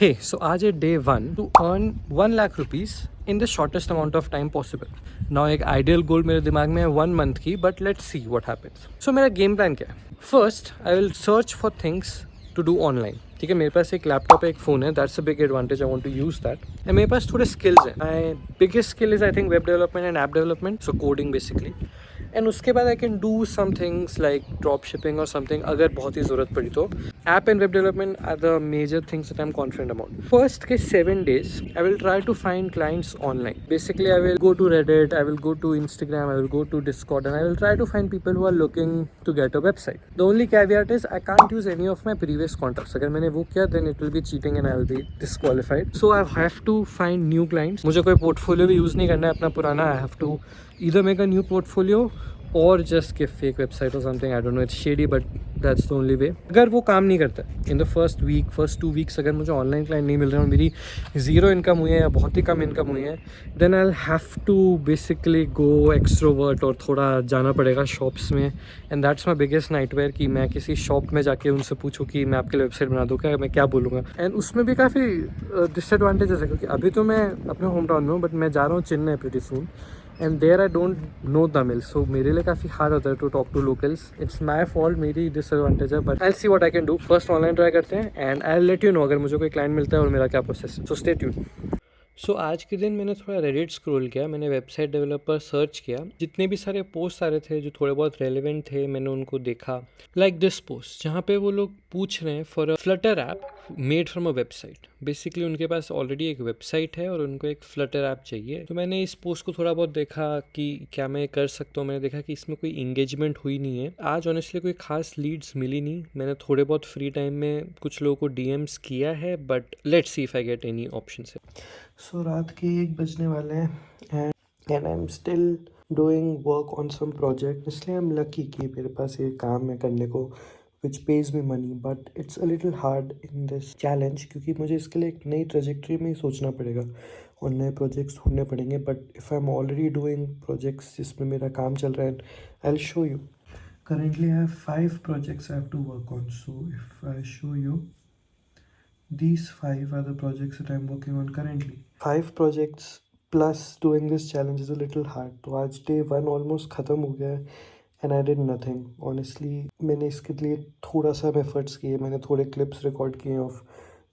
Hey, so आज है day 1 to earn 1 lakh rupees in the shortest amount of time possible. Now एक ideal goal मेरे दिमाग में है 1 month की, but let's see what happens. So मेरा game plan क्या है? First, I will search for things to do online. ठीक है, मेरे पास एक लैपटॉप है, एक फ़ोन है, that's a big advantage, I want to use that. And मेरे पास थोड़े स्किल्स हैं. My biggest skill is I think web development and app development, so coding basically. And उसके बाद I can do some things like drop shipping और something अगर बहुत ही ज़रूरत पड़ी तो. App and web development are the major things that I am confident about. First के 7 days I will try to find clients online. Basically I will go to Reddit, I will go to Instagram, I will go to Discord, and I will try to find people who are looking to get a website. The only caveat is I can't use any of my previous contacts. अगर मैंने वो किया then it will be cheating and I will be disqualified. So I have to find new clients. मुझे कोई portfolio भी use नहीं करना है अपना पुराना. I have to either make a new portfolio or just give fake website or something. I don't know, it's shady but that's the only way. अगर वो काम नहीं करता in the first 2 weeks अगर मुझे ऑनलाइन क्लाइंट नहीं मिल रहे और मेरी ज़ीरो इनकम हुई है या बहुत ही कम इनकम हुई है, then I'll have to basically go extrovert और थोड़ा जाना पड़ेगा शॉप्स में. and that's my biggest nightmare कि मैं किसी शॉप में जाके उनसे पूछूँ कि मैं आपके लिए वेबसाइट बना दूँ क्या, मैं क्या बोलूँगा. एंड उसमें भी काफ़ी डिसएडवांटेजेस है क्योंकि अभी तो मैं अपने होम टाउन में हूँ बट मैं जा रहा हूँ Chennai pretty soon. And there I don't know Tamil, so मेरे लिए काफ़ी hard होता है to talk to locals. It's my fault, मेरी disadvantage है, but I'll see what I can do. First online try करते हैं and I'll let you know अगर मुझे कोई client मिलता है और मेरा क्या process है. So stay tuned. सो आज के दिन मैंने थोड़ा रेडिट स्क्रॉल किया, मैंने वेबसाइट डेवलपर सर्च किया, जितने भी सारे पोस्ट आ रहे थे जो थोड़े बहुत रेलेवेंट थे मैंने उनको देखा. लाइक दिस पोस्ट जहाँ पे वो लोग पूछ रहे हैं for a Flutter app made from a website. Basically उनके पास ऑलरेडी एक वेबसाइट है और उनको एक फ्लटर ऐप चाहिए. तो मैंने इस पोस्ट को थोड़ा बहुत देखा कि क्या मैं कर सकता हूँ. मैंने देखा कि इसमें कोई इंगेजमेंट हुई नहीं है. आज ऑनेस्टली कोई खास लीड्स मिली नहीं. मैंने थोड़े बहुत फ्री टाइम में कुछ लोगों को DMs किया है but let's see if I get any option. So रात के 1 बजने वाले हैं and I am still doing work on some project. इसलिए आई एम लकी कि मेरे पास ये काम है करने को which pays me money, but it's a little hard in this challenge क्योंकि मुझे इसके लिए एक नई ट्रेजेक्ट्री में ही सोचना पड़ेगा और नए प्रोजेक्ट्स ढूंढने पड़ेंगे. But if I am already doing projects जिसमें मेरा काम चल रहा है, I will show you. Currently I have 5 projects I have to work on. So if I show you, these 5 are the projects that I'm working on currently. 5 projects plus doing this challenge is a little hard. तो आज day 1 almost ख़त्म हो गया है and I did nothing. Honestly मैंने इसके लिए थोड़ा सा efforts किए. मैंने थोड़े clips record किए of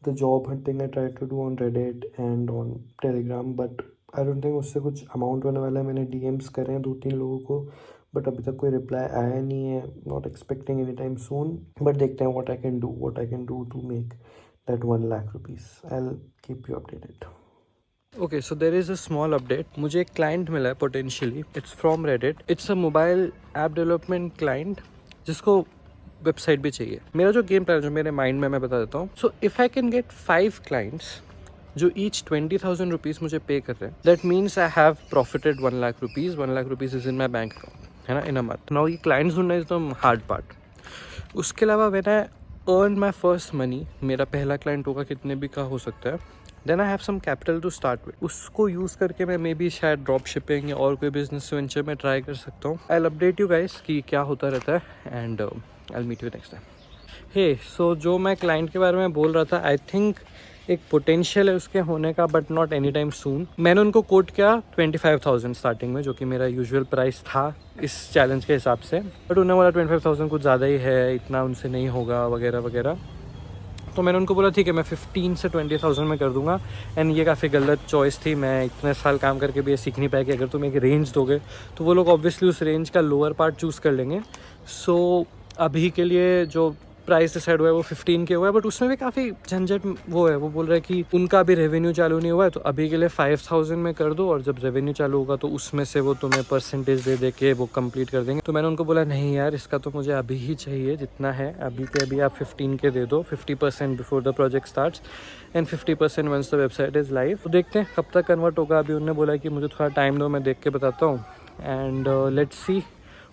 the job hunting I tried to do on Reddit and on Telegram, but I don't think उससे कुछ amount होने वाला है. मैंने DMs करे हैं 2-3 लोगों को बट अभी तक कोई रिप्लाई आया नहीं है. Not expecting any time soon but देखते हैं what I can do to make that 1 lakh rupees. I'll keep you updated. Okay, so there is a small update. मुझे एक client मिला है potentially. It's from Reddit. It's a mobile app development client जिसको website भी चाहिए. मेरा जो game plan जो मेरे माइंड में मैं बता देता हूँ. So if I can get 5 clients जो each 20,000 rupees मुझे पे कर रहे हैं, that means I have profited 1 lakh rupees. 1 lakh rupees is in my bank account, है ना, इन अ मंथ. नाउ ये क्लाइंट्स ढूंढना इज द हार्ड पार्ट. उसके अलावा when I earn my first money, मेरा पहला क्लाइंट होगा कितने भी का हो सकता है, then I have some capital to start with. उसको यूज़ करके मैं मे बी शायद ड्रॉप शिपिंग या और कोई बिजनेस वेंचर में ट्राई कर सकता हूँ. I will update you guys कि क्या होता रहता है and I will meet you next time. Hey so जो मैं क्लाइंट के बारे में बोल रहा था, आई थिंक एक पोटेंशियल है उसके होने का but not any time soon. मैंने उनको कोट किया 25,000 स्टार्टिंग में, जो कि मेरा यूजुअल प्राइस था इस चैलेंज के हिसाब से. बट उन्होंने बोला 25,000 कुछ ज़्यादा ही है, इतना उनसे नहीं होगा वगैरह वगैरह. तो मैंने उनको बोला ठीक है मैं 15 से 20,000 में कर दूंगा. एंड ये काफ़ी गलत चॉइस थी. मैं इतने साल काम करके भी ये सीख नहीं पाया कि अगर तुम एक रेंज दोगे तो वो लोग ऑब्वियसली उस रेंज का लोअर पार्ट चूज़ कर लेंगे. सो अभी के लिए जो प्राइस डिसाइड हुआ है वो 15 के हुआ है, बट उसमें भी काफ़ी झंझट वो है. वो बोल रहे हैं कि उनका भी रेवेन्यू चालू नहीं हुआ है तो अभी के लिए 5,000 में कर दो और जब रेवेन्यू चालू होगा तो उसमें से वो तुम्हें परसेंटेज दे के वो कंप्लीट कर देंगे. तो मैंने उनको बोला नहीं यार, इसका तो मुझे अभी ही चाहिए जितना है अभी के अभी. आप 15 के दे दो, 50% before the project starts and 50% once the website is live. तो देखते हैं कब तक कन्वर्ट होगा. अभी उन्होंने बोला कि मुझे थोड़ा टाइम दो, मैं देख के बताता हूँ. एंड लेट्स सी,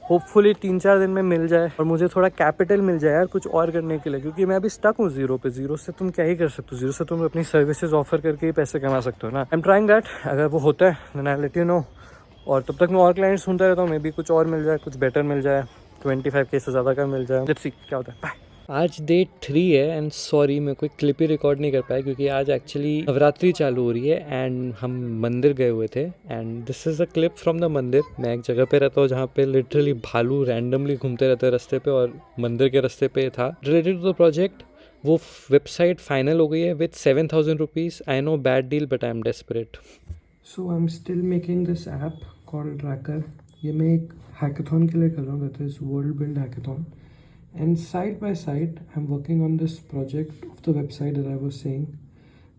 होपफुली 3-4 दिन में मिल जाए और मुझे थोड़ा कैपिटल मिल जाए यार कुछ और करने के लिए, क्योंकि मैं अभी स्टक हूँ ज़ीरो पे. ज़ीरो से तुम क्या ही कर सकते हो. ज़ीरो से तुम अपनी सर्विसेज ऑफर करके ही पैसे कमा सकते हो ना. I am trying that. अगर वो होता है then I let you know. और तब तक मैं और क्लाइंट्स ढूंढता रहता हूँ. मे बी कुछ और मिल जाए, कुछ बेटर मिल जाए, 25K से ज़्यादा का मिल जाए. लेट्स सी क्या होता है. बाय. आज डे 3 है एंड सॉरी मैं कोई क्लिप ही रिकॉर्ड नहीं कर पाया क्योंकि आज एक्चुअली नवरात्रि चालू हो रही है एंड हम मंदिर गए हुए थे and this is a clip from the मंदिर। मैं एक जगह पे रहता हूँ जहाँ पे लिटरली भालू रैंडमली घूमते रहते हैं रास्ते पे और मंदिर के रास्ते पे था। रिलेटेड टू द प्रोजेक्ट वो वेबसाइट फाइनल हो गई है with 7,000 rupees. I know bad deal but I am desperate. So I am still making this app called tracker. ये मैं एक हैकाथॉन के लिए कर रहा हूँ, that is world build hackathon. And side by side, I'm working on this project of the website that I was saying,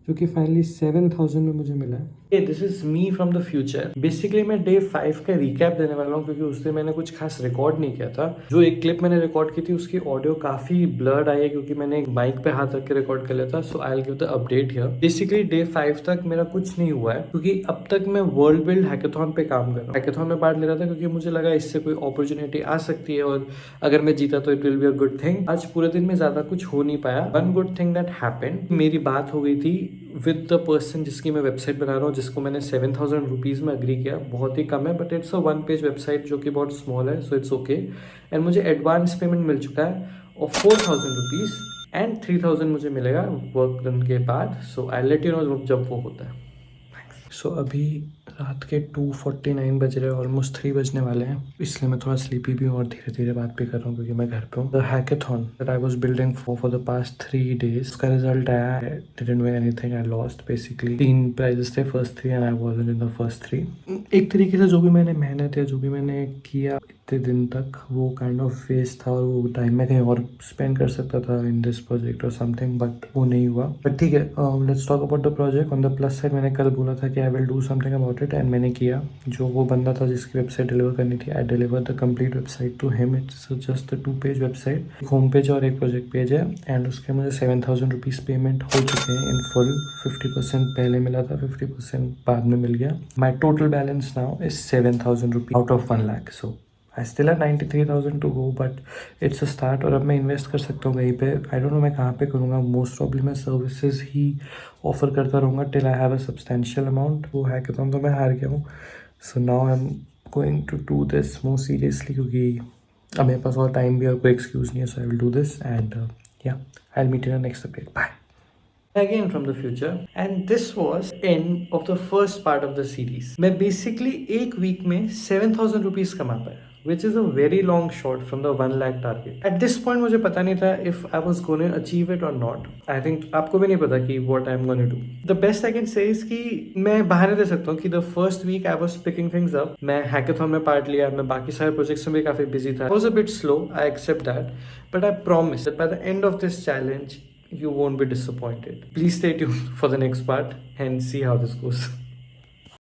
जो कि फाइनली 7,000 में मुझे मिला है। This is me from the future. Basically मैं डे 5 का रिकैप देने वाला हूँ क्योंकि उस दिन मैंने कुछ खास रिकॉर्ड नहीं किया था। जो एक क्लिप मैंने रिकॉर्ड की थी उसकी ऑडियो काफी ब्लर्ड आई है क्योंकि मैंने एक माइक पे हाथ रख के रिकॉर्ड कर लिया था। So I will give the update here. Basically day 5 तक मेरा कुछ नहीं हुआ है क्योंकि अब तक मैं वर्ल्ड बिल्ड हैकाथॉन पे काम कर रहा हूँ। हैकाथॉन में पार्ट ले रहा था क्योंकि मुझे लगा इससे कोई अपॉर्चुनिटी आ सकती है और अगर मैं जीता तो it will be a good thing. आज पूरे दिन में ज्यादा कुछ हो नहीं पाया। One good thing that happened, मेरी बात हो गई थी विद द पर्सन जिसकी मैं वेबसाइट बना रहा हूँ, जिसको मैंने 7,000 रुपीज़ में अग्री किया। बहुत ही कम है but it's a 1 page website जो कि बहुत स्मॉल है, सो इट्स ओके। एंड मुझे एडवांस पेमेंट मिल चुका है और 4,000 रुपीज़ एंड 3,000 मुझे मिलेगा वर्क डन के बाद। सो आई लेट यू नो जब वो होता है। सो अभी रात के 2:49 बज रहे हैं, ऑलमोस्ट 3 बजने वाले हैं, इसलिए मैं थोड़ा स्लीपी भी हूँ और धीरे धीरे बात भी कर रहा हूँ क्योंकि मैं घर पे हूँ। The hackathon that I was building for the past 3 days, उसका रिजल्ट आया। Didn't win anything, I lost basically. 3 prizes थे, first 3 and I wasn't in the first 3। एक तरीके से जो भी मैंने मेहनत है, जो भी मैंने किया इतने दिन तक, वो काइंड ऑफ वेस्ट था और वो टाइम मैं कहीं और स्पेंड कर सकता था इन दिस प्रोजेक्ट और समथिंग, बट वो नहीं हुआ। बट ठीक है, let's talk about the project. On the plus side, मैंने कल बोला था कि आई will do something about it and मैंने किया। जो वो बंदा था जिसकी वेबसाइट डिलीवर करनी थी, I deliver the complete website to him. It's just a 2 page website, एक होम पेज और एक प्रोजेक्ट पेज है एंड उसके मुझे 7,000 रुपीज़ पेमेंट हो चुके हैं इन फुल। 50% पहले मिला था, 50% बाद में मिल गया। My total balance now is 7,000 rupees out of 1 lakh. So I still have 93,000 to go but it's a start. और अब मैं इन्वेस्ट कर सकता हूँ कहीं पे। आई डोंट नो मैं कहाँ पे करूँगा, मोस्ट प्रॉब्ली मैं सर्विसेज ही ऑफर करता रहूँगा till I have a substantial amount. वो हैकाथॉन तो मैं हार गया हूँ। So now I am going to do this more seriously क्योंकि अब मेरे पास और टाइम भी और कोई एक्सक्यूज़ नहीं है। So I will do this and या I will meet in the next update. Bye. Again from the future, and this was end of the first part of the series. मैं basically एक week में 7,000 rupees कमा पाया, which is a very long shot from the 1 lakh target. At this point मुझे पता नहीं था if I was going to achieve it or not. I think आपको भी नहीं पता कि what I'm going to do. The best I can say is कि मैं बहाने दे सकता हूँ कि the first week I was picking things up. मैं hackathon में part लिया, मैं बाकी सारे projects में भी काफी busy था. I was a bit slow, I accept that, but I promise that by the end of this challenge you won't be disappointed. Please stay tuned for the next part and see how this goes.